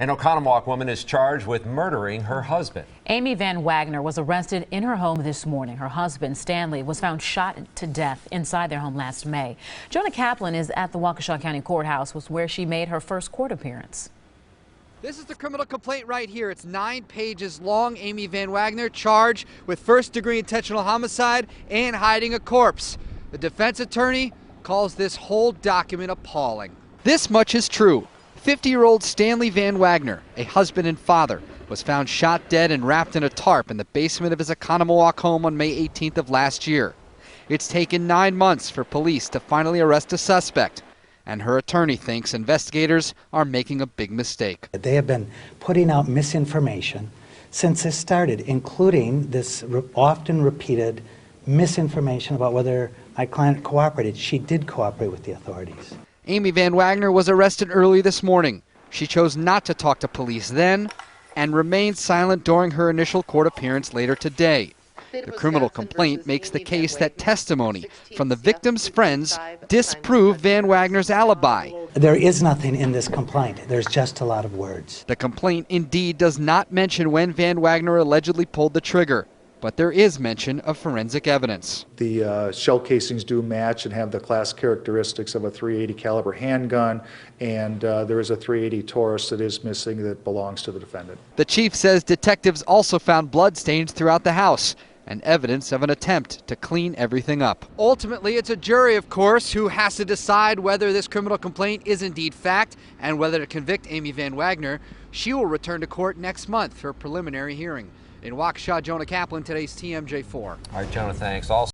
An Oconomowoc woman is charged with murdering her husband. Amy Van Wagner was arrested in her home this morning. Her husband, Stanley, was found shot to death inside their home last May. Jonah Kaplan is at the Waukesha County Courthouse, where she made her first court appearance. This is the criminal complaint right here. It's 9 pages long. Amy Van Wagner charged with first-degree intentional homicide and hiding a corpse. The defense attorney calls this whole document appalling. This much is true. 50-year-old Stanley Van Wagner, a husband and father, was found shot dead and wrapped in a tarp in the basement of his Oconomowoc home on May 18th of last year. It's taken 9 months for police to finally arrest a suspect, and her attorney thinks investigators are making a big mistake. They have been putting out misinformation since this started, including this often repeated misinformation about whether my client cooperated. She did cooperate with the authorities. Amy Van Wagner was arrested early this morning. She chose not to talk to police then and remained silent during her initial court appearance later today. The criminal complaint makes the case that testimony from the victim's friends disprove Van Wagner's alibi. There is nothing in this complaint. There's just a lot of words. The complaint indeed does not mention when Van Wagner allegedly pulled the trigger, but there is mention of forensic evidence. The shell casings do match and have the class characteristics of a .380 caliber handgun, and there is a .380 Taurus that is missing that belongs to the defendant. The chief says detectives also found bloodstains throughout the house and evidence of an attempt to clean everything up. Ultimately, it's a jury, of course, who has to decide whether this criminal complaint is indeed fact and whether to convict Amy Van Wagner. She will return to court next month for a preliminary hearing. In Waukesha, Jonah Kaplan, today's TMJ4. All right, Jonah, thanks. Also